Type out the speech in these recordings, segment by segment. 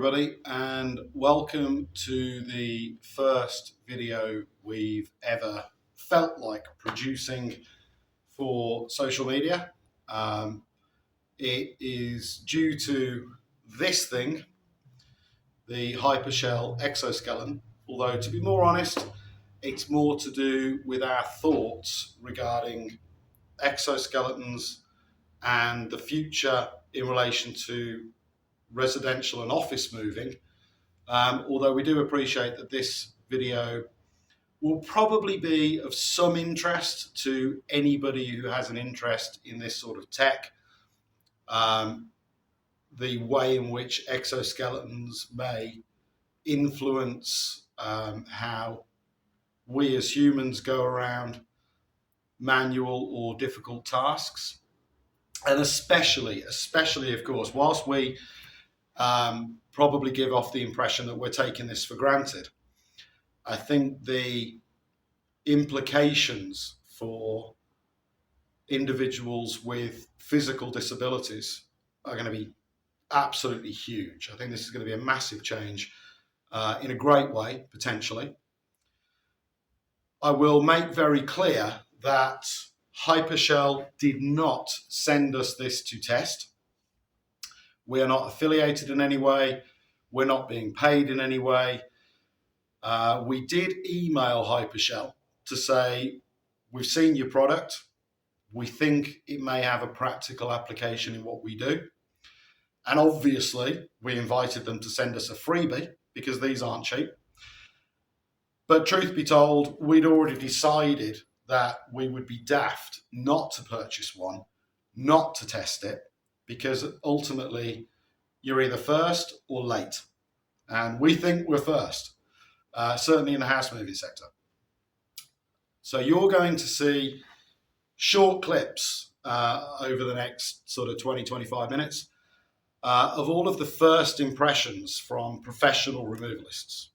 everybody, and welcome to the first video we've ever felt like producing for social media. It is due to this thing, the Hypershell Exoskeleton, although to be more honest, it's more to do with our thoughts regarding exoskeletons and the future in relation to residential and office moving, although we do appreciate that this video will probably be of some interest to anybody who has an interest in this sort of tech, the way in which exoskeletons may influence how we as humans go around manual or difficult tasks, and especially of course, whilst we probably give off the impression that we're taking this for granted, I think the implications for individuals with physical disabilities are going to be absolutely huge. I think this is going to be a massive change in a great way, potentially. I will make very clear that Hypershell did not send us this to test. We are not affiliated in any way. We're not being paid in any way. We did email Hypershell to say, we've seen your product. We think it may have a practical application in what we do. And obviously, we invited them to send us a freebie because these aren't cheap. But truth be told, we'd already decided that we would be daft not to purchase one, not to test it, because ultimately you're either first or late. And we think we're first, certainly in the house moving sector. So you're going to see short clips over the next sort of 20, 25 minutes of all of the first impressions from professional removalists.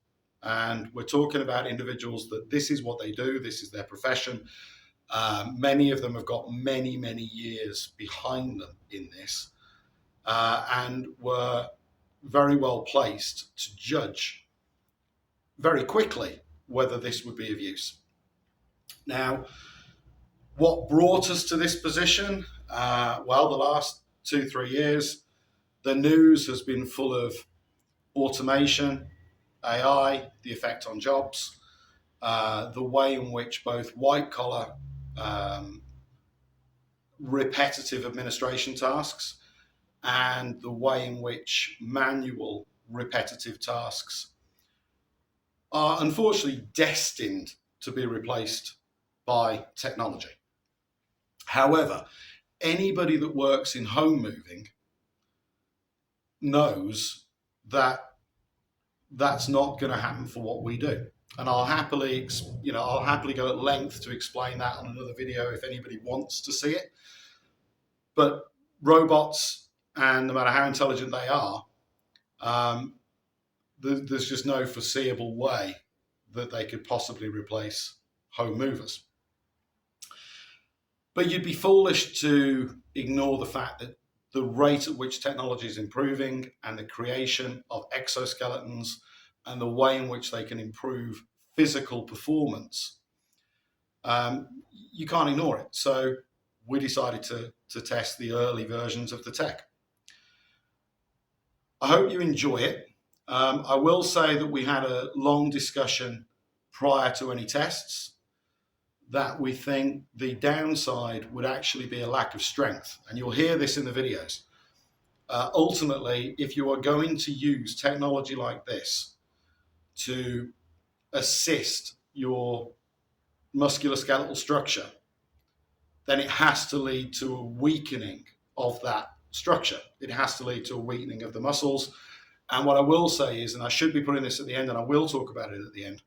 And we're talking about individuals that this is what they do, this is their profession. Many of them have got many, many years behind them in this. And were very well placed to judge very quickly whether this would be of use. Now, what brought us to this position? Well, the last 2-3 years, the news has been full of automation, AI, the effect on jobs, the way in which both white-collar, repetitive administration tasks and the way in which manual repetitive tasks are unfortunately destined to be replaced by technology. However, anybody that works in home moving knows that that's not going to happen for what we do. And I'll happily go at length to explain that on another video if anybody wants to see it. But robots, and no matter how intelligent they are, there's just no foreseeable way that they could possibly replace home movers. But you'd be foolish to ignore the fact that the rate at which technology is improving and the creation of exoskeletons and the way in which they can improve physical performance, you can't ignore it. So we decided to test the early versions of the tech. I hope you enjoy it. I will say that we had a long discussion prior to any tests that we think the downside would actually be a lack of strength. And you'll hear this in the videos. Ultimately, if you are going to use technology like this to assist your musculoskeletal structure, then it has to lead to a weakening of that structure. It has to lead to a weakening of the muscles. And what I will say is, and I should be putting this at the end, and I will talk about it at the end,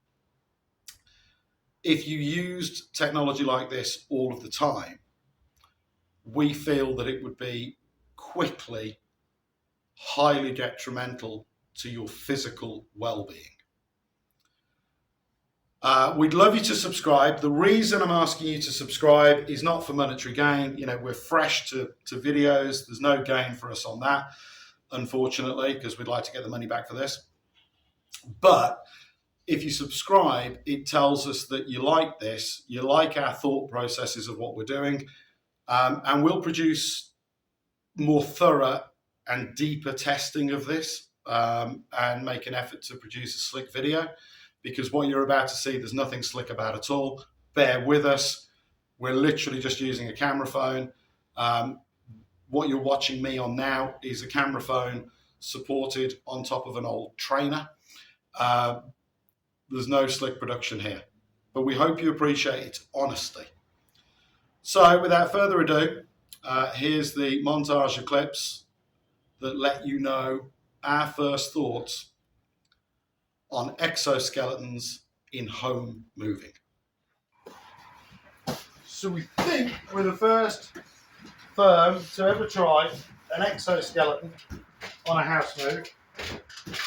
if you used technology like this all of the time, we feel that it would be quickly highly detrimental to your physical well-being. We'd love you to subscribe. The reason I'm asking you to subscribe is not for monetary gain. You know, we're fresh to videos. There's no gain for us on that. unfortunately, because we'd like to get the money back for this. But if you subscribe, it tells us that you like this, you like our thought processes of what we're doing, and we'll produce more thorough and deeper testing of this, and make an effort to produce a slick video, because what you're about to see, there's nothing slick about at all. Bear with us. We're literally just using a camera phone. What you're watching me on now is a camera phone supported on top of an old trainer. There's no slick production here, but we hope you appreciate its honesty. So without further ado, here's the montage of clips that let you know our first thoughts on exoskeletons in home moving. So we think we're the first firm to ever try an exoskeleton on a house move.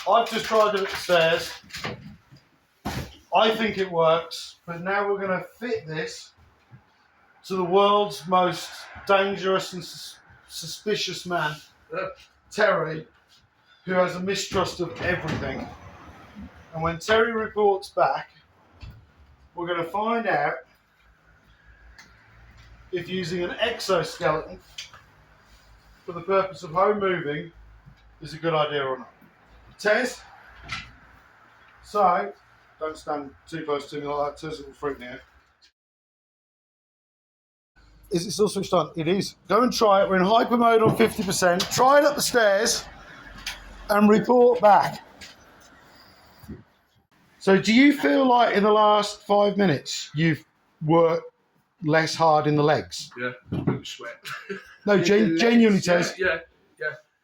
I've just tried it at the stairs. I think it works, but now we're going to fit this to the world's most dangerous and suspicious man, Terry, who has a mistrust of everything. And when Terry reports back, we're going to find out if using an exoskeleton for the purpose of home moving is a good idea or not. Tez, so don't stand too close to me like that, Tez, it will freak me out. Is it still switched on? It is. Go and try it. We're in hyper mode on 50%. Try it up the stairs and report back. So do you feel like in the last 5 minutes you've worked less hard in the legs? Yeah, a bit of sweat. No, genuinely, Tez. Yeah.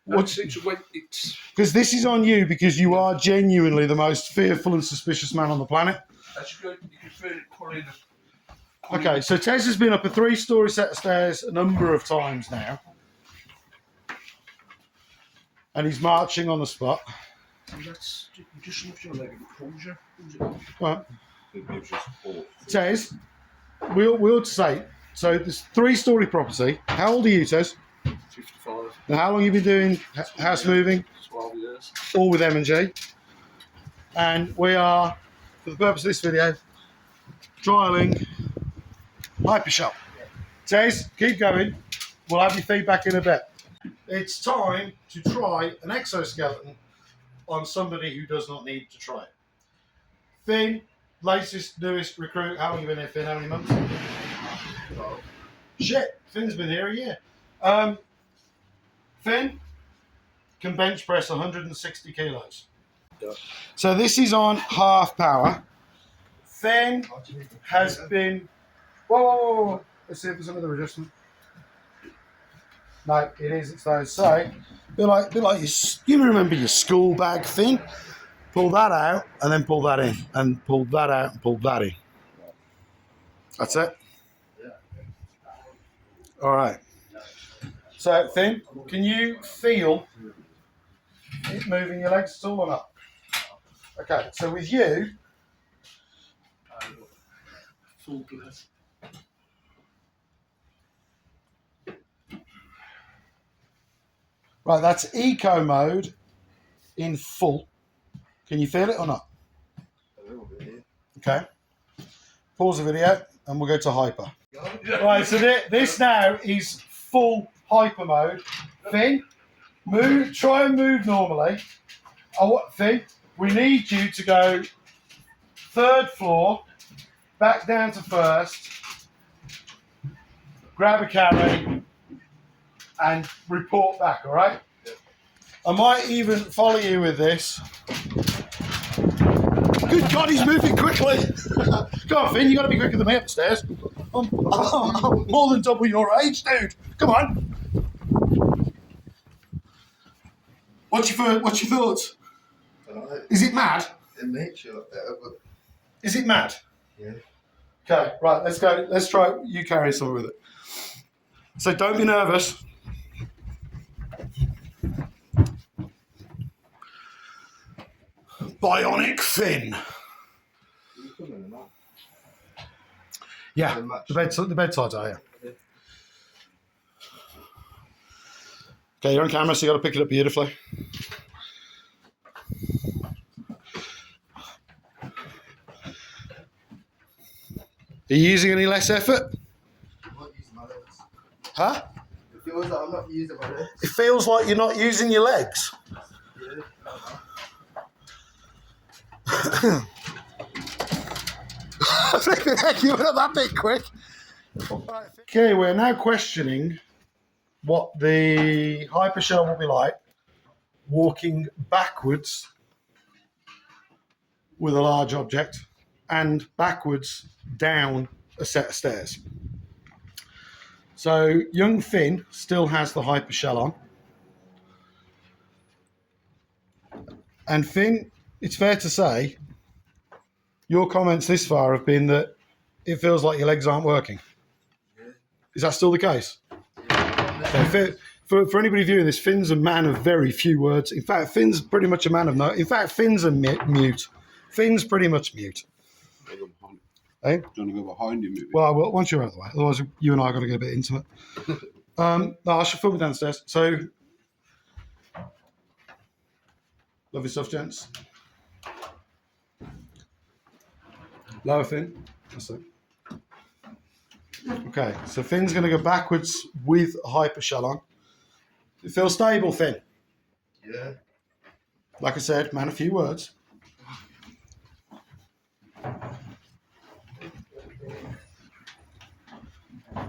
Because this is on you, because you are genuinely the most fearful and suspicious man on the planet. That's good. You can feel it pulling. Okay, so Tez has been up a 3-story set of stairs a number of times now. And he's marching on the spot. That's, you just lift your leg and it pulls you. Right. It gives you support. Tez, we'll say, so this 3-story property. How old are you, Tez? 55. And how long have you been doing house moving? 12 years. All with M&G. And we are, for the purpose of this video, trialling Hypershell. Tez, keep going. We'll have your feedback in a bit. It's time to try an exoskeleton on somebody who does not need to try it. Finn, latest, newest recruit. How long have you been here, Finn? How many months? Shit, Finn's been here a year. Finn can bench press 160 kilos. Yeah. So this is on half power. Finn has been... Whoa. Let's see if there's another adjustment. No, it is. It's those. So, be like you remember your school bag, Finn? Pull that out and then pull that in, and pull that out and pull that in. That's it. All right. So, Finn, can you feel it moving your legs at all or not? Okay. So with you, Full breath. right, that's eco mode in full. Can you feel it or not? A little bit, Okay. Pause the video and we'll go to hyper. Right, so this now is full hyper mode. Finn, move. Try and move normally. Finn, we need you to go 3rd floor, back down to 1st, grab a carry, and report back, all right? Yeah. I might even follow you with this. Good God, he's moving quickly. Come on, Finn, you got to be quicker than me upstairs. I'm more than double your age, dude. Come on. What's your thoughts? Is it mad? It makes you look better, but... Is it mad? Yeah. Okay, right, let's go. Let's try you carry something with it. So don't be nervous. Bionic Finn. Yeah, the bedsides are here. Okay, you're on camera, so you got to pick it up beautifully. Are you using any less effort? I'm not using my legs. Huh? It feels like I'm not using my legs. It feels like you're not using your legs. Yeah, I think you went up that bit quick. Okay, we're now questioning what the Hypershell will be like walking backwards with a large object and backwards down a set of stairs. So young Finn still has the Hypershell on. And Finn, it's fair to say, your comments this far have been that it feels like your legs aren't working. Yeah. Is that still the case? Okay, for anybody viewing this, Finn's a man of very few words. In fact, Finn's pretty much a man of no. In fact, Finn's a mute. Finn's pretty much mute. Hey? Do you want to go behind him? Maybe? Well, once you're out of the way, otherwise you and I are going to get a bit intimate. No, I should film it downstairs. So, lovely stuff, gents. Lower Finn. That's it. Okay, so Finn's going to go backwards with a Hypershell on. You feel stable, Finn? Yeah. Like I said, man, a few words.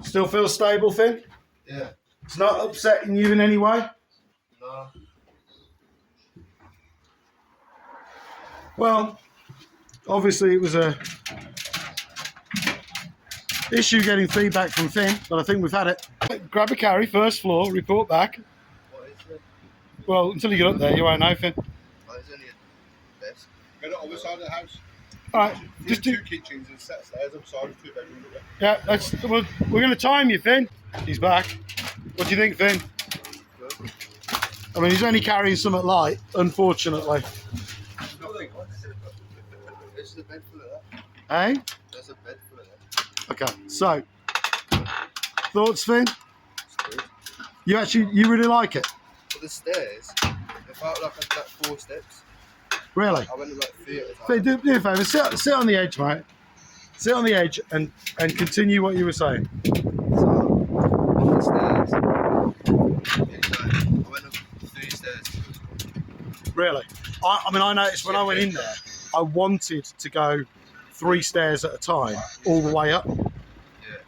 Still feel stable, Finn? Yeah. It's not upsetting you in any way? No. Well, obviously it was a issue getting feedback from Finn, but I think we've had it. Grab a carry, first floor, report back. What is it? Well, until you get up there, you won't know, Finn. Oh, it's only a desk. Go to the other side of the house. All right, Just just do. two kitchens and set stairs upside, 2 bedrooms. Yeah, we're going to time you, Finn. He's back. What do you think, Finn? Good. I mean, he's only carrying something light, unfortunately. Nothing. There's a bed full of that. Hey? There's a bed full of that. Okay, so thoughts, Finn? It's good. You really like it? But the stairs, it felt like I got 4 steps. Really? I went like 3 at a time. Finn, do me a favour. Sit on the edge, mate. Sit on the edge and continue what you were saying. So, on the stairs, I went up 3 stairs. Really? I mean, I noticed when I went in there, I wanted to go 3 stairs at a time, all the way up. Yeah.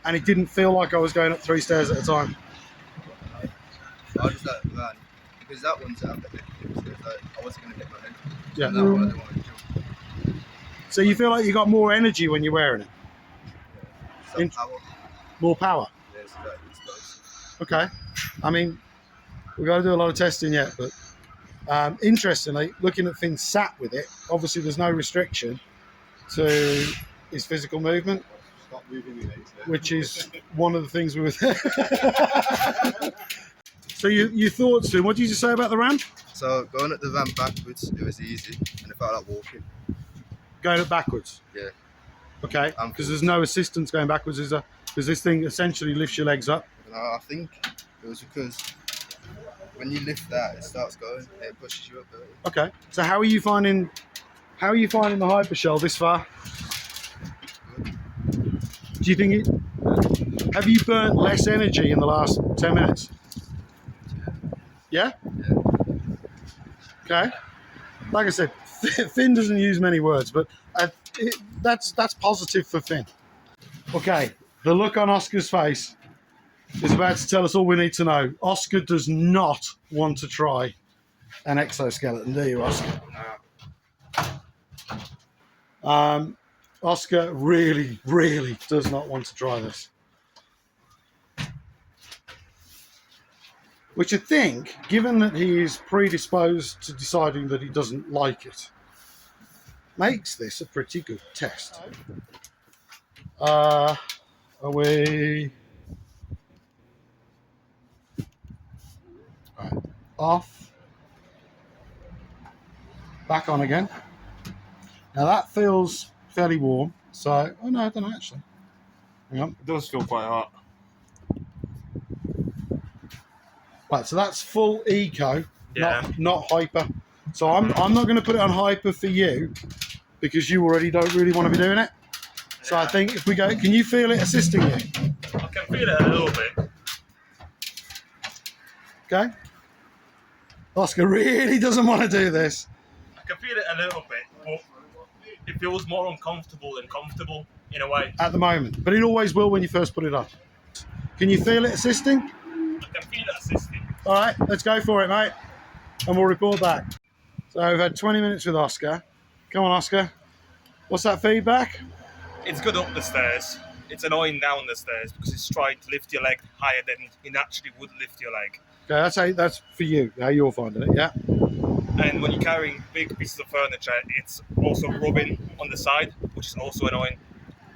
And it didn't feel like I was going up 3 stairs at a time. I just like ran because that one's out there. So like, I wasn't going to hit my head. Yeah. And that one I didn't want to jump. So you feel like you got more energy when you're wearing it? So In- power. More power? Yeah, it's like explosive. Okay. I mean, we've got to do a lot of testing yet, but interestingly, looking at Finn sat with it, obviously there's no restriction to his physical movement, Stop moving your legs there. which is one of the things we were. So your thoughts, Finn? What did you just say about the ramp? So going up the ramp backwards, it was easy, and it felt like walking. Going up backwards. Yeah. Okay. Because there's no assistance going backwards, is there? Because this thing essentially lifts your legs up. And I think it was because when you lift that, it starts going, and it pushes you up. Okay. So how are you finding the Hypershell this far? Do you think have you burnt less energy in the last 10 minutes? Yeah? Yeah. Okay. Like I said, Finn doesn't use many words, but that's positive for Finn. Okay. The look on Oscar's face is about to tell us all we need to know. Oscar does not want to try an exoskeleton, do you, Oscar? No. Oscar really, really does not want to try this. Which I think, given that he is predisposed to deciding that he doesn't like it, makes this a pretty good test. Are we... Right. Off. Back on again. Now that feels fairly warm, so... Oh no, I don't know actually. Hang on. It does feel quite hot. Right, so that's full eco, Yeah. not hyper. So I'm not going to put it on hyper for you because you already don't really want to be doing it. So I think if we go, can you feel it assisting you? I can feel it a little bit. Okay. Oscar really doesn't want to do this. I can feel it a little bit, but it feels more uncomfortable than comfortable in a way. At the moment, but it always will when you first put it on. Can you feel it assisting? I can feel it assisting. All right, let's go for it, mate, and we'll report back. So we've had 20 minutes with Oscar. Come on, Oscar. What's that feedback? It's good up the stairs. It's annoying down the stairs because it's trying to lift your leg higher than it naturally would lift your leg. Okay, that's for you, how you're finding it, yeah? And when you're carrying big pieces of furniture, it's also rubbing on the side, which is also annoying.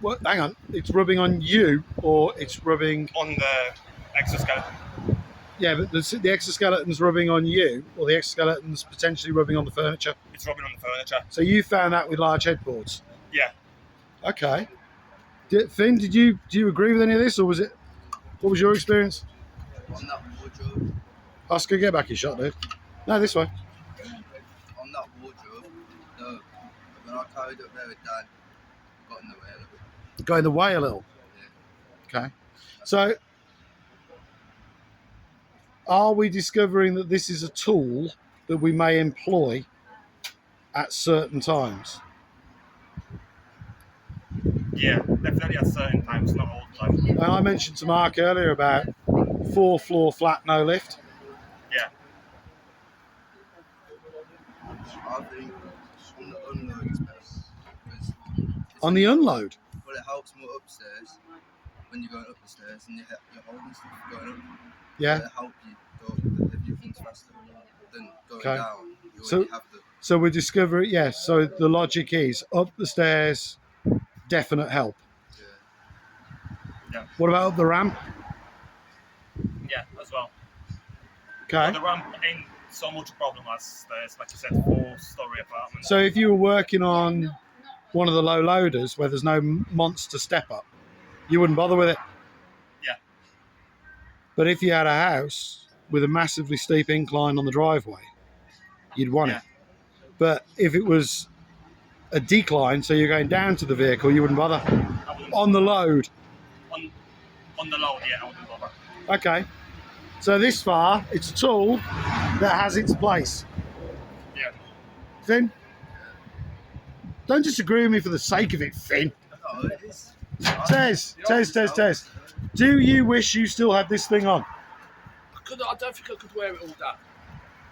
Well, hang on, it's rubbing on you or it's rubbing... On the exoskeleton. Yeah, but the exoskeleton's rubbing on you or the exoskeleton's potentially rubbing on the furniture. It's rubbing on the furniture. So you found that with large headboards? Yeah. Okay. Finn, do you agree with any of this, or was it? What was your experience? On that wardrobe, Oscar, get back your shot, dude. No, this way. on that wardrobe, no. When I carried up there with Dan, got in the way a little bit. Go in the way a little. Yeah. Okay. So, are we discovering that this is a tool that we may employ at certain times? Yeah, definitely at certain times, not all the time. And I mentioned to Mark earlier about 4-floor flat, no lift. Yeah. I think on the unload is best. Because On the unload? well, it helps more upstairs when you're going up the stairs and you're holding stuff going up. Yeah. It'll help you go the heavier things faster than going Okay. down. You So- already have the So we discover, yes. So the logic is up the stairs, definite help. Yeah. What about up the ramp? Yeah, as well. Okay. The ramp ain't so much a problem as stairs, like you said, 4-story apartment. So if you were working on one of the low loaders where there's no monster step up, you wouldn't bother with it. Yeah. But if you had a house with a massively steep incline on the driveway, you'd want Yeah. it. But if it was a decline, so you're going down to the vehicle, you wouldn't bother. I wouldn't, On the load. on the load, yeah, I wouldn't bother. Okay. So this far, it's a tool that has its place. Yeah. Finn? Don't disagree with me for the sake of it, Finn. no, it is. Tez. Do you wish you still had this thing on? I don't think I could wear it all day.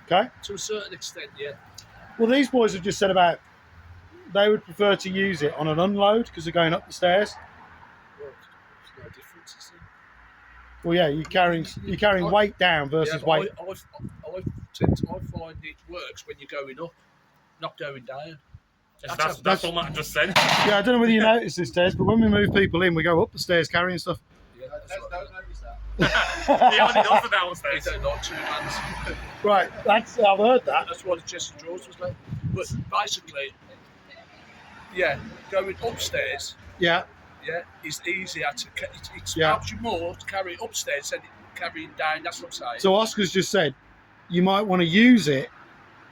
Okay. To a certain extent, yeah. Well, these boys have just said about they would prefer to use it on an unload because they're going up the stairs. Well, there's no difference, is there? Well, yeah, you're carrying weight down versus but weight. I find it works when you're going up, not going down. That's what Matt just said. Yeah, I don't know whether you notice this, Tez, but when we move people in, we go up the stairs carrying stuff. Yeah, Don't notice that. He only does the They downstairs. don't like 2 hands. Right, I've heard that. That's what the chest of drawers was like. But basically, yeah, going upstairs, Yeah, is easier to. It Yeah. helps you more to carry it upstairs than carrying down. That's what I'm saying. so Oscar's just said you might want to use it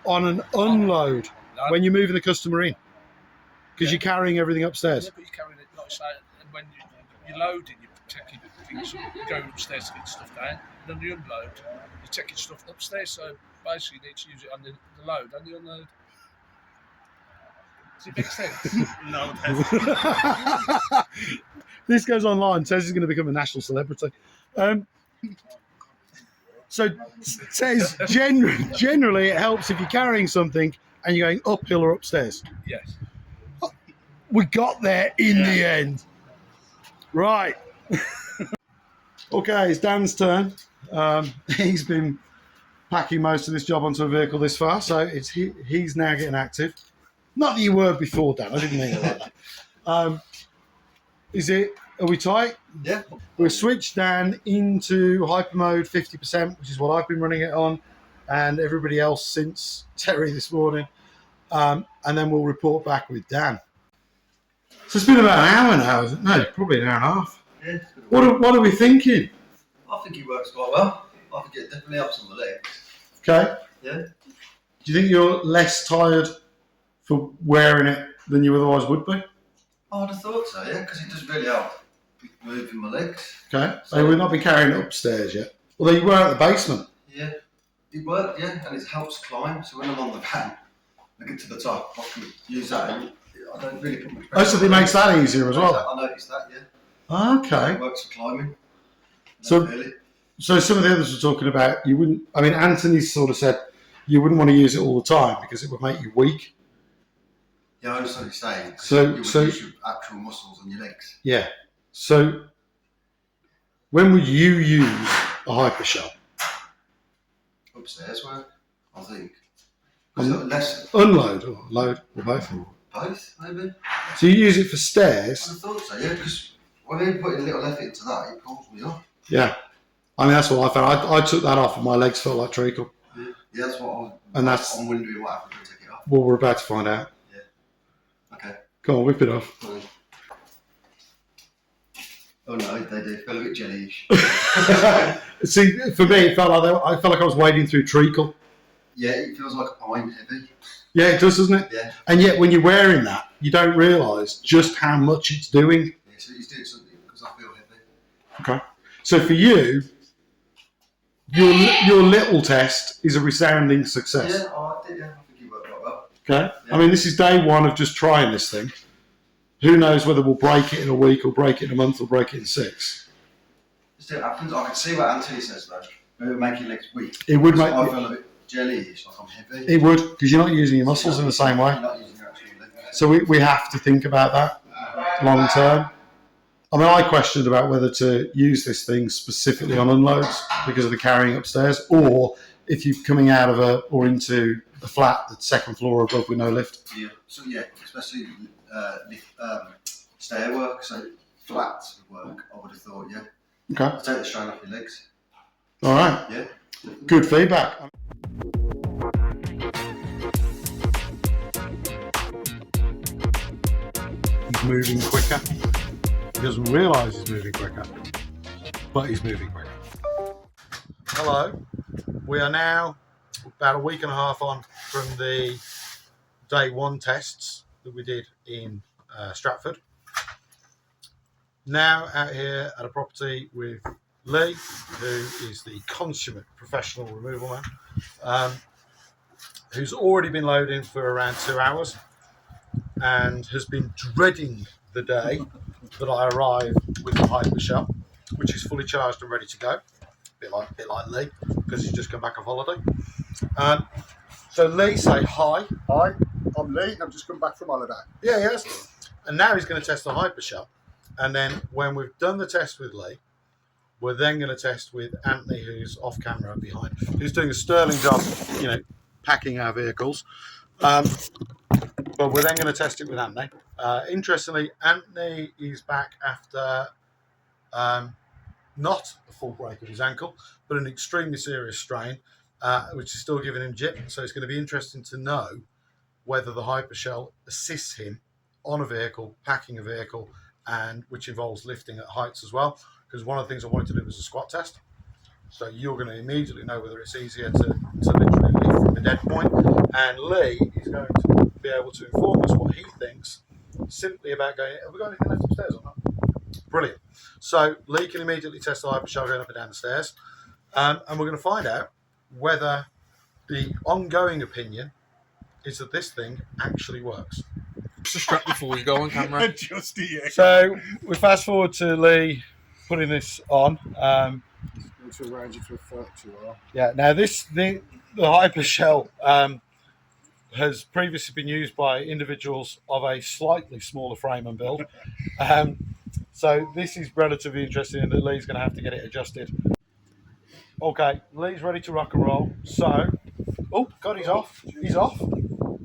on an unload No. when you're moving the customer in because you're carrying everything upstairs. Yeah, but you're carrying it, like I say, and when you're loading, you're taking things, you're going upstairs to get stuff down, and on the unload, you're taking stuff upstairs, so basically you need to use it on the load and the unload. Does it make sense? No, Tez. This goes online. Tez is going to become a national celebrity. So Tez, generally it helps if you're carrying something and you're going uphill or upstairs. Yes. We got there in the end. Right. Okay, it's Dan's turn. He's been packing most of this job onto a vehicle this far, so he's now getting active. Not that you were before, Dan. I didn't mean it like that. Are we tight? Yeah. We've switched Dan into hyper mode 50%, which is what I've been running it on, and everybody else since Terry this morning. And then we'll report back with Dan. So it's been about an hour now, isn't it? No, probably an hour and a half. Yeah. What are we thinking? I think it works quite well. I think it definitely helps on the legs. Okay. Yeah. Do you think you're less tired for wearing it than you otherwise would be? I would have thought so, yeah, because it does really help moving my legs. Okay. So we've not been carrying it upstairs yet. Although you were at the basement. Yeah. It worked, yeah, and it helps climb. So when I'm on the van, I get to the top, I can use that, and I don't really put much pressure. Oh, so it makes that easier as well. I noticed that, yeah. Okay. It works for climbing. So- Really. So some of the others were talking about you wouldn't. I mean, Anthony sort of said you wouldn't want to use it all the time because it would make you weak. Yeah, I understand what you're saying. So- you would so- use your actual muscles on your legs. Yeah. So when would you use a Hypershell? Upstairs work, I think. Unload or load or both? Both, maybe. So you use it for I stairs? thought so, yeah, because when you put a little effort into that, it pulls me up. Yeah. I mean, that's what I found. I took that off and my legs felt like treacle. Yeah, that's what And that's I'm wondering what happened when I take it off. what we're about to find out. Okay. Go on, whip it off. Oh no, they do. Feel a bit jellyish. See, for me, it felt like I was wading through treacle. Yeah, it feels like I'm heavy. Yeah, it does, doesn't it? Yeah. And yet, when you're wearing that, you don't realise just how much it's doing. Yeah, so he's doing something because I feel heavy. Okay. So for you, your little test is a resounding success. Yeah, I did. Yeah, I think it worked quite well. Okay. Yeah. I mean, this is day one of just trying this thing. Who knows whether we'll break it in a week or break it in a month or break it in 6? Just see what happens. I can see what Anthony says though. It would make your legs weak. It would So make I feel a bit jellyish, like I'm heavy. it would because you're not using your muscles in the same way. You're not using your actual legs. So we have to think about that long term. I mean, I questioned about whether to use this thing specifically on unloads because of the carrying upstairs, or if you're coming out of or into a flat that's second floor or above with no lift. Yeah. So yeah, especially stair work. So flats would work. I would have thought. Yeah. Okay. Take the strain off your legs. All right. Yeah. Good feedback. He's moving quicker. He doesn't realise he's moving quicker, but he's moving quicker. Hello. We are now about a week and a half on from the day one tests that we did in Stratford. Now out here at a property with Lee, who is the consummate professional removal man, who's already been loading for around 2 hours and has been dreading the day that I arrive with the Hypershell, which is fully charged and ready to go. A bit like Lee, because he's just come back off holiday. So Lee, say hi. Hi, I'm Lee. I've just come back from holiday. Yeah, yes. And now he's going to test the Hypershell. And then when we've done the test with Lee, we're then going to test with Anthony, who's off camera behind, who's doing a sterling job, packing our vehicles. But we're then going to test it with Anthony. Interestingly, Anthony is back after not a full break of his ankle, but an extremely serious strain, which is still giving him jip. So it's going to be interesting to know whether the Hypershell assists him on a vehicle, packing a vehicle, and which involves lifting at heights as well. Because one of the things I wanted to do was a squat test. So you're going to immediately know whether it's easier to literally lift from a dead point. And Lee is going to be able to inform us what he thinks simply about going, have we got anything left upstairs or not? Brilliant. So Lee can immediately test the Hypershell going up and down the stairs. And we're going to find out whether the ongoing opinion is that this thing actually works. Just a strap before we go on camera. Just yeah. So we fast forward to Lee putting this on. To arrange it for a 32 hour. Yeah. Now the Hypershell has previously been used by individuals of a slightly smaller frame and build. So this is relatively interesting, that Lee's going to have to get it adjusted. Okay, Lee's ready to rock and roll. So, oh God, he's off. He's off.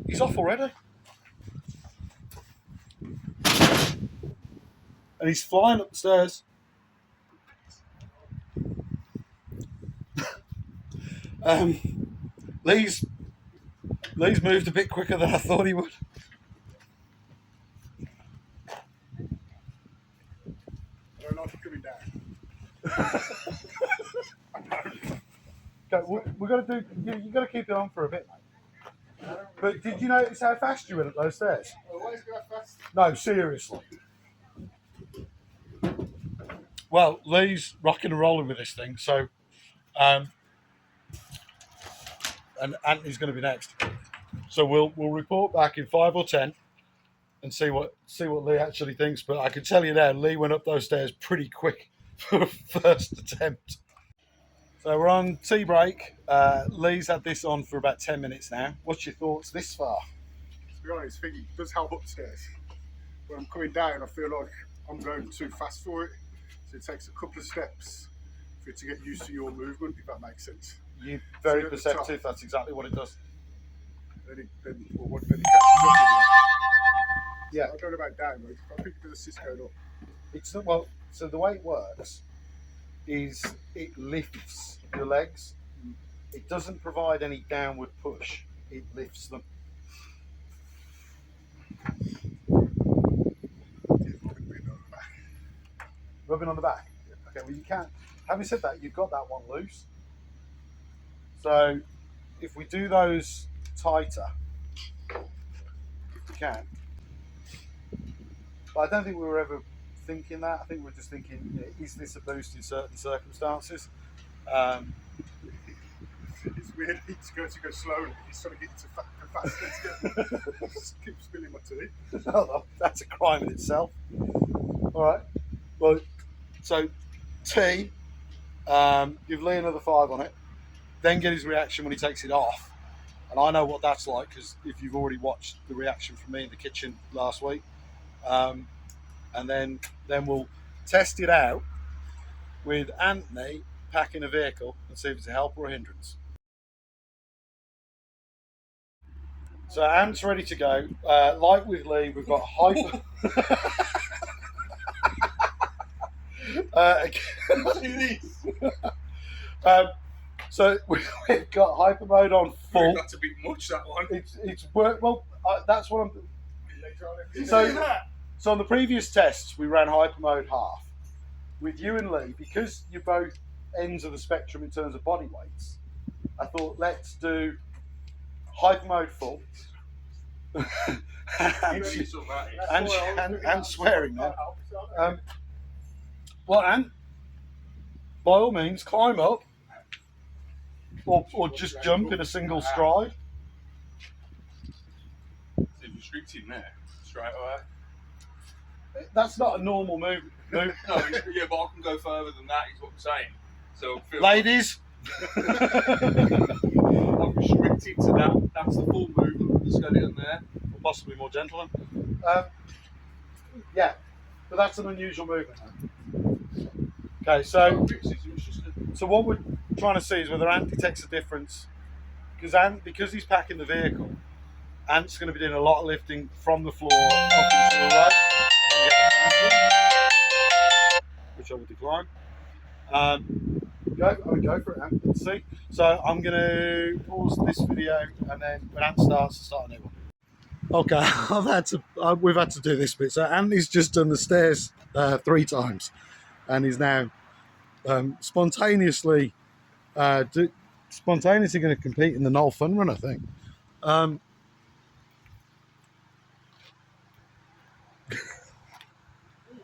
He's off already. And he's flying up the stairs. Lee's moved a bit quicker than I thought he would. I don't like it coming down. Okay, we're going to do. You got to keep it on for a bit, mate. But did you notice how fast you went up those stairs? Always go fast. No, seriously. Well, Lee's rocking and rolling with this thing, so and Anthony's going to be next. So we'll report back in 5 or 10 and see what Lee actually thinks. But I can tell you now, Lee went up those stairs pretty quick for a first attempt. So we're on tea break. Lee's had this on for about 10 minutes now. What's your thoughts this far? To be honest, I think it does help upstairs. When I'm coming down, I feel like I'm going too fast for it. So it takes a couple of steps for it to get used to your movement, if that makes sense. You're very So at the perceptive. top. That's exactly what it does. Then it catches up with you. Yeah. I don't know about down, but I think it does assist going up. It's not, well. So the way it works is it lifts your legs. It doesn't provide any downward push. It lifts them. Rubbing on the back. Okay, well you can't. Having said that, you've got that one loose. So if we do those tighter, if we can. But I don't think we were ever thinking that. I think we were just thinking, you know, is this a boost in certain circumstances? It's weird. He's going to go slowly. He's trying to get into fast. Just keep spilling my tea. Oh, that's a crime in itself. All right. Well, so T, give Lee another 5 on it. Then get his reaction when he takes it off. And I know what that's like because if you've already watched the reaction from me in the kitchen last week. And then we'll test it out with Anthony packing a vehicle and see if it's a help or a hindrance. So Ant's ready to go. Like with Lee, we've got hyper. So we've got hyper mode on full. That's a bit much, that one. It's work. Well, that's what I'm. So on the previous tests, we ran hyper mode half. With you and Lee, because you're both ends of the spectrum in terms of body weights, I thought let's do hyper mode full. and swearing now. Well, and by all means, climb up or just jump in a single stride. It's restricted there, straight away. That's not a normal move. No, yeah, but I can go further than that, is what I'm saying. So, Ladies, I'm restricted to that. That's the full movement. Let's get it in there. or possibly more gentlemen. Yeah, but that's an unusual movement. Okay, so what we're trying to see is whether Ant detects a difference, because he's packing the vehicle. Ant's going to be doing a lot of lifting from the floor up into the right, which I will decline. Go for it, Ant. Let's see. So I'm going to pause this video, and then when Ant starts, I'll start a new one. Okay, we've had to do this bit. So Anthony's just done the stairs 3 times, and he's now spontaneously going to compete in the Knoll Fun Run, I think. Oh,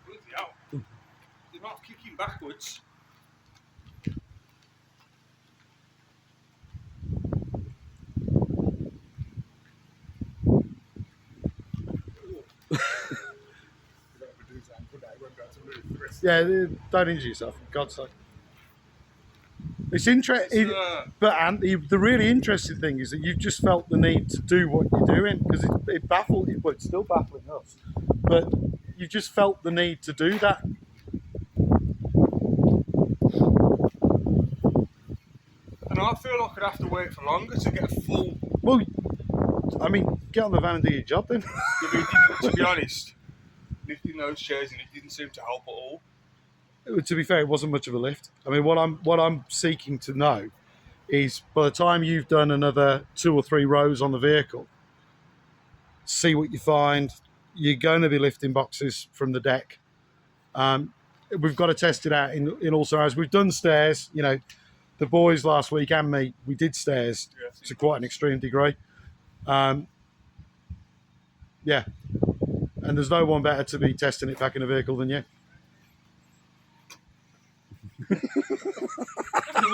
bloody hell. They're not kicking backwards. Yeah, don't injure yourself, for God's sake. It's interesting, but Ant, the really interesting thing is that you've just felt the need to do what you're doing because it baffled you, but it's still baffling us. But you've just felt the need to do that. And I feel like I'd have to wait for longer to get a full. Well, I mean, get on the van and do your job then. To be honest, lifting those chairs and it didn't seem to help at all. To be fair, it wasn't much of a lift. I mean, what I'm seeking to know is by the time you've done another 2 or 3 rows on the vehicle, see what you find. You're going to be lifting boxes from the deck. We've got to test it out in all scenarios. We've done stairs. You know, the boys last week and me, we did stairs to quite an extreme degree. Yeah, and there's no one better to be testing it back in a vehicle than you.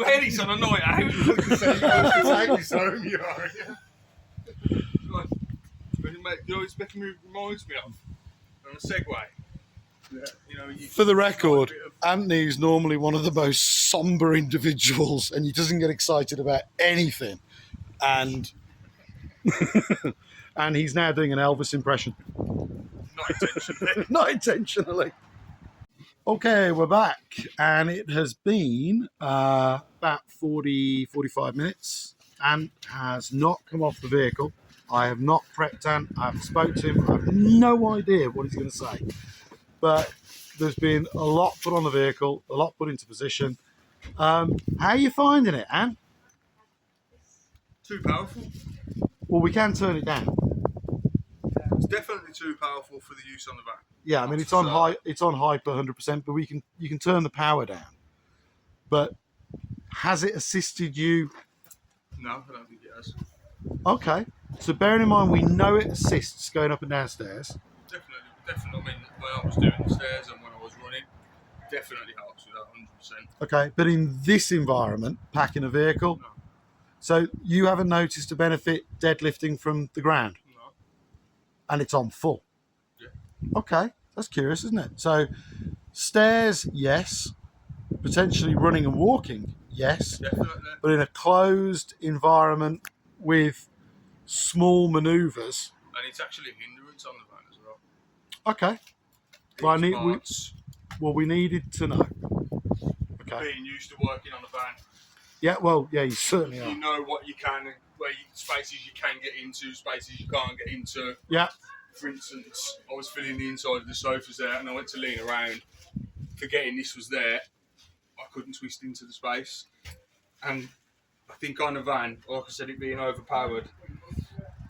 Ladies on a night out. It's making me reminds me of on a Segway. Yeah. You know, For the record, Anthony is normally one of the most somber individuals, and he doesn't get excited about anything. And and he's now doing an Elvis impression. not intentionally. Not intentionally. Okay, we're back, and it has been about 45 minutes. Ant has not come off the vehicle. I have not prepped Ant. I haven't spoke to him. I have no idea what he's going to say. But there's been a lot put on the vehicle, a lot put into position. How are you finding it, Ant? Too powerful. Well, we can turn it down. It's definitely too powerful for the use on the van. Yeah, I mean it's on high, it's on hyper 100%, but you can turn the power down. But has it assisted you? No, I don't think it has. Okay, so bearing in mind we know it assists going up and down stairs. Definitely. I mean, when I was doing the stairs and when I was running, definitely helps with that 100%. Okay, but in this environment, packing a vehicle, No. so you haven't noticed a benefit deadlifting from the ground, No. and it's on full. Yeah. Okay, that's curious, isn't it? So stairs, yes. Potentially running and walking, yes. Definitely. But in a closed environment with small manoeuvres. And it's actually a hindrance on the van as well. Okay. Well, Parts, we needed to know. Okay. being used to working on a van, Yeah, well, yeah, you certainly are. you know what you can, spaces you can get into, spaces you can't get into. Yeah. For instance, I was filling the inside of the sofas there and I went to lean around, forgetting this was there. I couldn't twist into the space. And I think on a van, like I said, it being overpowered,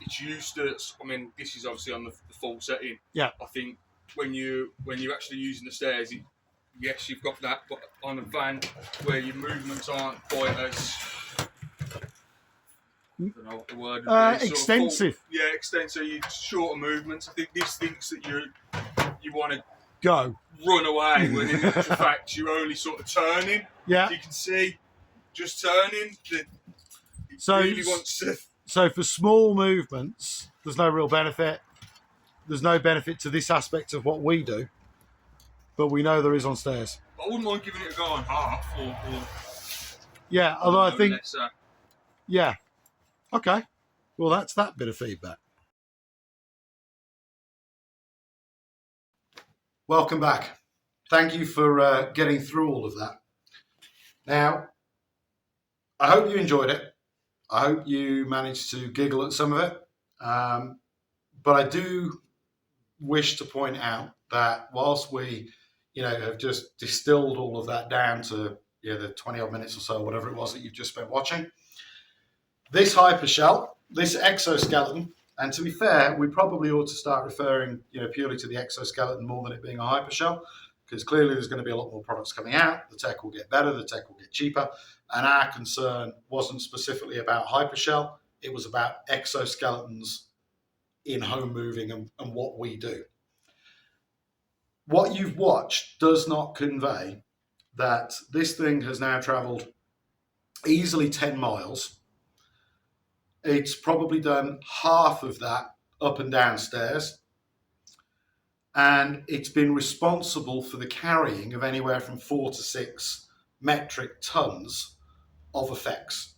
it's used to, I mean, this is obviously on the full setting. Yeah. I think when you're actually using the stairs, yes, you've got that, but on a van where your movements aren't quite as, I don't know what the word is. Extensive. Yeah, extensive. You shorter movements. I think this thinks that you want to Go. run away when in actual fact you're only sort of turning. Yeah. You can see just turning. It So, really wants to. so for small movements, there's no real benefit. There's no benefit to this aspect of what we do, but we know there is on stairs. I wouldn't mind giving it a go on half or Yeah, although I think, less, yeah. Okay. Well, that's that bit of feedback. Welcome back. Thank you for getting through all of that. Now, I hope you enjoyed it. I hope you managed to giggle at some of it. But I do wish to point out that whilst we, have just distilled all of that down to the 20 odd minutes or so, whatever it was that you've just spent watching, this Hypershell, this exoskeleton, and to be fair, we probably ought to start referring, purely to the exoskeleton more than it being a Hypershell, because clearly there's going to be a lot more products coming out. The tech will get better, the tech will get cheaper, and our concern wasn't specifically about Hypershell, it was about exoskeletons in home moving and what we do. What you've watched does not convey that this thing has now travelled easily 10 miles. It's probably done half of that up and down stairs. And it's been responsible for the carrying of anywhere from 4 to 6 metric tons of effects.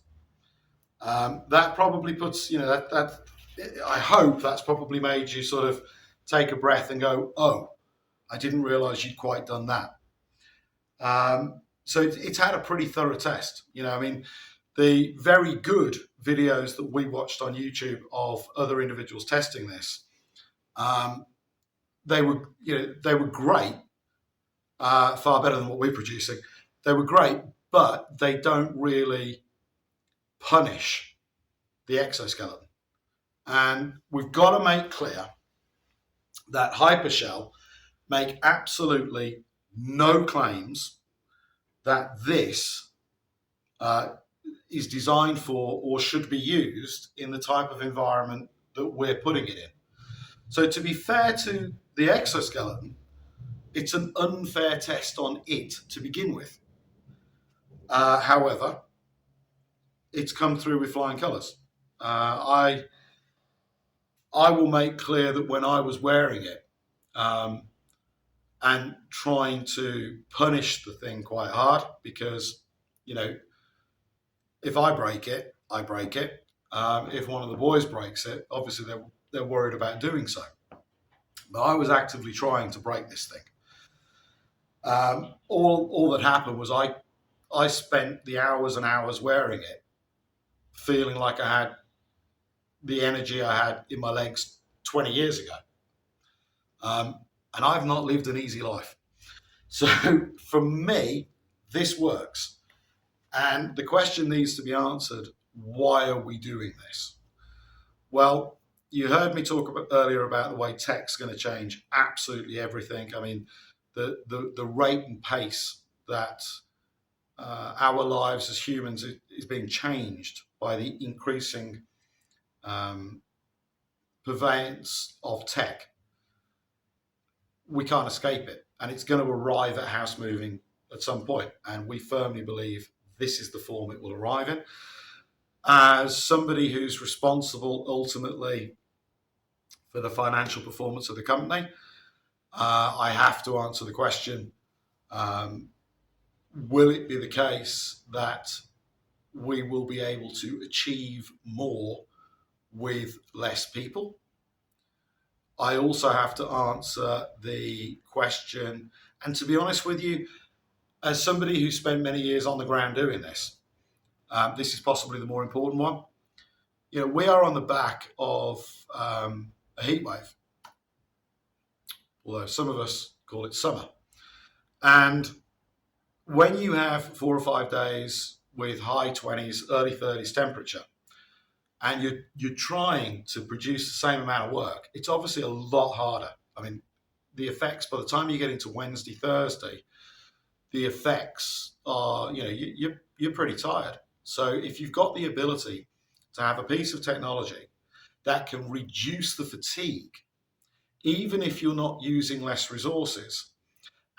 That probably puts, I hope that's probably made you sort of take a breath and go, oh, I didn't realise you'd quite done that. So it's had a pretty thorough test. The very good videos that we watched on YouTube of other individuals testing this, they were great, far better than what we're producing. They were great, but they don't really punish the exoskeleton. And we've got to make clear that Hypershell make absolutely no claims that this is designed for or should be used in the type of environment that we're putting it in. So to be fair to the exoskeleton, it's an unfair test on it to begin with. However, it's come through with flying colours. I will make clear that when I was wearing it and trying to punish the thing quite hard, because, you know, if I break it, I break it. If one of the boys breaks it, obviously they're worried about doing so. But I was actively trying to break this thing. All that happened was I spent the hours and hours wearing it, feeling like I had the energy I had in my legs 20 years ago. And I've not lived an easy life. So for me, this works. And the question needs to be answered, why are we doing this? Well, you heard me talk earlier about the way tech's going to change absolutely everything. I mean, the rate and pace that our lives as humans is being changed by the increasing purveyance of tech. We can't escape it, and it's going to arrive at house moving at some point, and we firmly believe this is the form it will arrive in. As somebody who's responsible ultimately for the financial performance of the company, I have to answer the question, will it be the case that we will be able to achieve more with less people? I also have to answer the question, and to be honest with you, as somebody who spent many years on the ground doing this, this is possibly the more important one. You know, we are on the back of a heat wave, although some of us call it summer. And when you have 4 or 5 days with high 20s, early 30s temperature, and you're trying to produce the same amount of work, it's obviously a lot harder. I mean, the effects, by the time you get into Wednesday, Thursday, the effects are, you know, you're pretty tired. So if you've got the ability to have a piece of technology that can reduce the fatigue, even if you're not using less resources,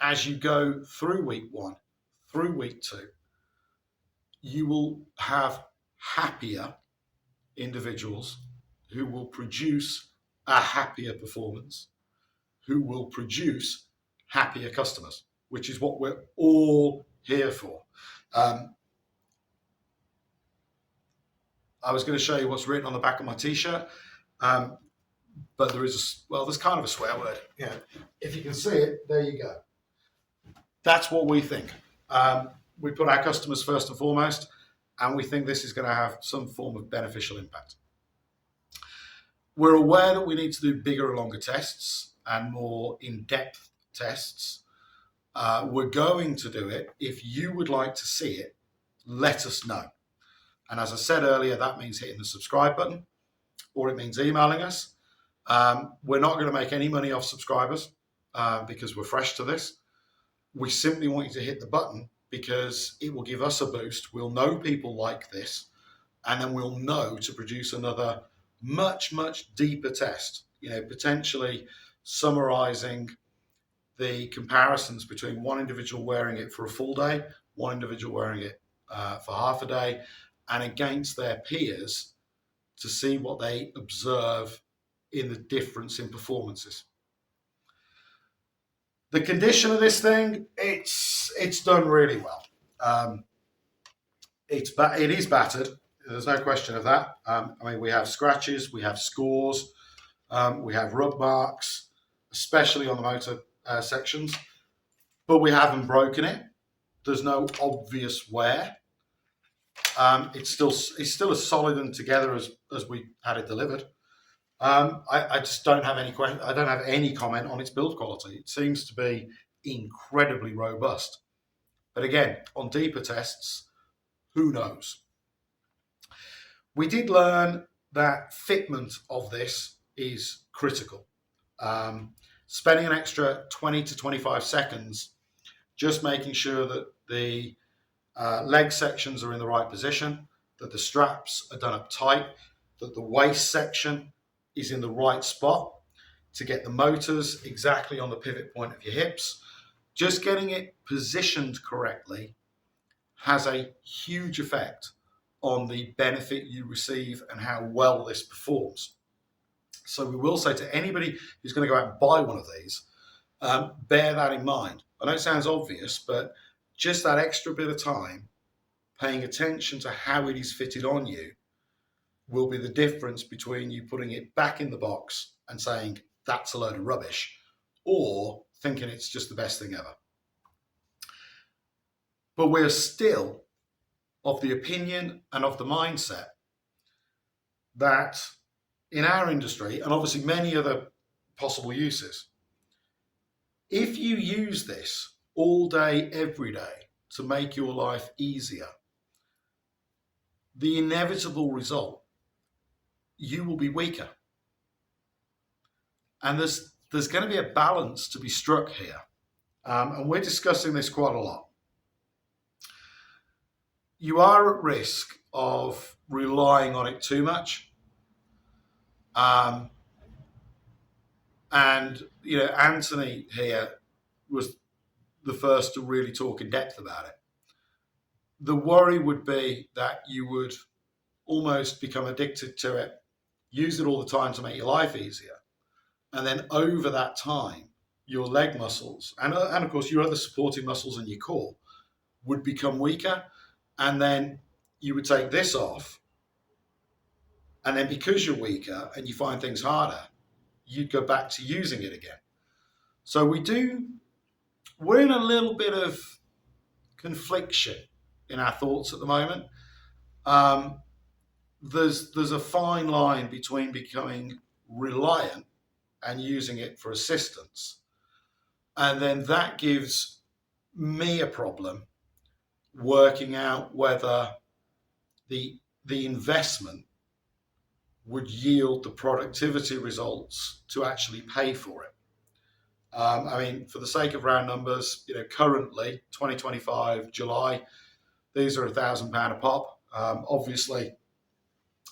as you go through week 1, through week 2, you will have happier individuals who will produce a happier performance, who will produce happier customers, which is what we're all here for. I was going to show you what's written on the back of my t-shirt, but there's kind of a swear word. Yeah, if you can see it, there you go. That's what we think. We put our customers first and foremost, and we think this is going to have some form of beneficial impact. We're aware that we need to do bigger and longer tests and more in-depth tests. We're going to do it. If you would like to see it, let us know. And as I said earlier, that means hitting the subscribe button, or it means emailing us. We're not going to make any money off subscribers because we're fresh to this. We simply want you to hit the button because it will give us a boost. We'll know people like this, and then we'll know to produce another much, much deeper test, you know, potentially summarizing the comparisons between one individual wearing it for a full day, one individual wearing it for half a day, and against their peers to see what they observe in the difference in performances. The condition of this thing, it's done really well. It is battered. There's no question of that. I mean, we have scratches, we have scores, we have rub marks, especially on the motor sections, but we haven't broken it. There's no obvious wear. It's still as solid and together as we had it delivered. I just don't have any question. I don't have any comment on its build quality. It seems to be incredibly robust. But again, on deeper tests, who knows? We did learn that fitment of this is critical. Spending an extra 20 to 25 seconds just making sure that the leg sections are in the right position, that the straps are done up tight, that the waist section is in the right spot to get the motors exactly on the pivot point of your hips. Just getting it positioned correctly has a huge effect on the benefit you receive and how well this performs. So we will say to anybody who's going to go out and buy one of these, bear that in mind. I know it sounds obvious, but just that extra bit of time paying attention to how it is fitted on you will be the difference between you putting it back in the box and saying that's a load of rubbish, or thinking it's just the best thing ever. But we're still of the opinion and of the mindset that in our industry, and obviously many other possible uses, if you use this all day, every day to make your life easier, the inevitable result, you will be weaker. And there's going to be a balance to be struck here. And we're discussing this quite a lot. You are at risk of relying on it too much. And, you know, Anthony here was the first to really talk in depth about it. The worry would be that you would almost become addicted to it, use it all the time to make your life easier. And then over that time, your leg muscles and of course your other supporting muscles in your core would become weaker. And then you would take this off. And then because you're weaker and you find things harder, you'd go back to using it again. So we're in a little bit of confliction in our thoughts at the moment. There's a fine line between becoming reliant and using it for assistance. And then that gives me a problem working out whether the investment would yield the productivity results to actually pay for it. I mean, for the sake of round numbers, you know, currently 2025 July, these are £1,000 a pop. Obviously,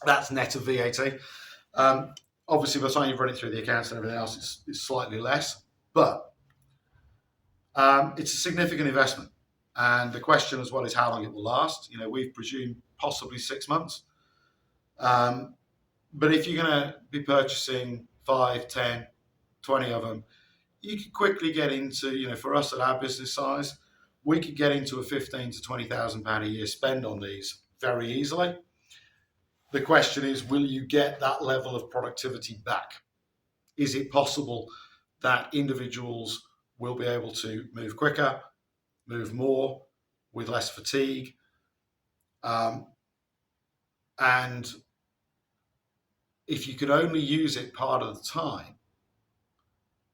that's net of VAT. Obviously, by the time you've run it through the accounts and everything else, it's slightly less, but it's a significant investment. And the question as well is how long it will last. You know, we've presumed possibly 6 months. But if you're going to be purchasing 5, 10, 20 of them, you could quickly get into, you know, for us at our business size, we could get into a £15,000 to £20,000 a year spend on these very easily. The question is, will you get that level of productivity back? Is it possible that individuals will be able to move quicker, move more, with less fatigue? And if you could only use it part of the time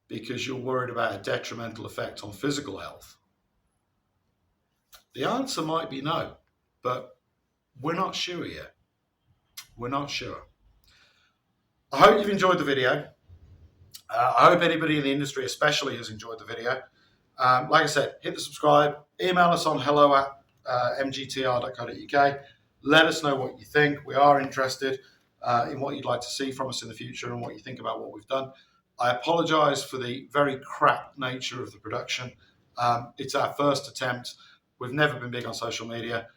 because you're worried about a detrimental effect on physical health, the answer might be no, but we're not sure yet. We're not sure. I hope you've enjoyed the video. I hope anybody in the industry especially has enjoyed the video. Like I said, hit the subscribe, email us on hello@mgtr.co.uk. Let us know what you think. We are interested in what you'd like to see from us in the future and what you think about what we've done. I apologise for the very crap nature of the production. It's our first attempt. We've never been big on social media.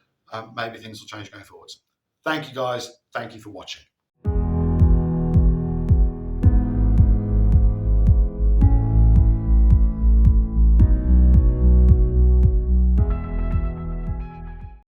Maybe things will change going forwards. Thank you guys. Thank you for watching.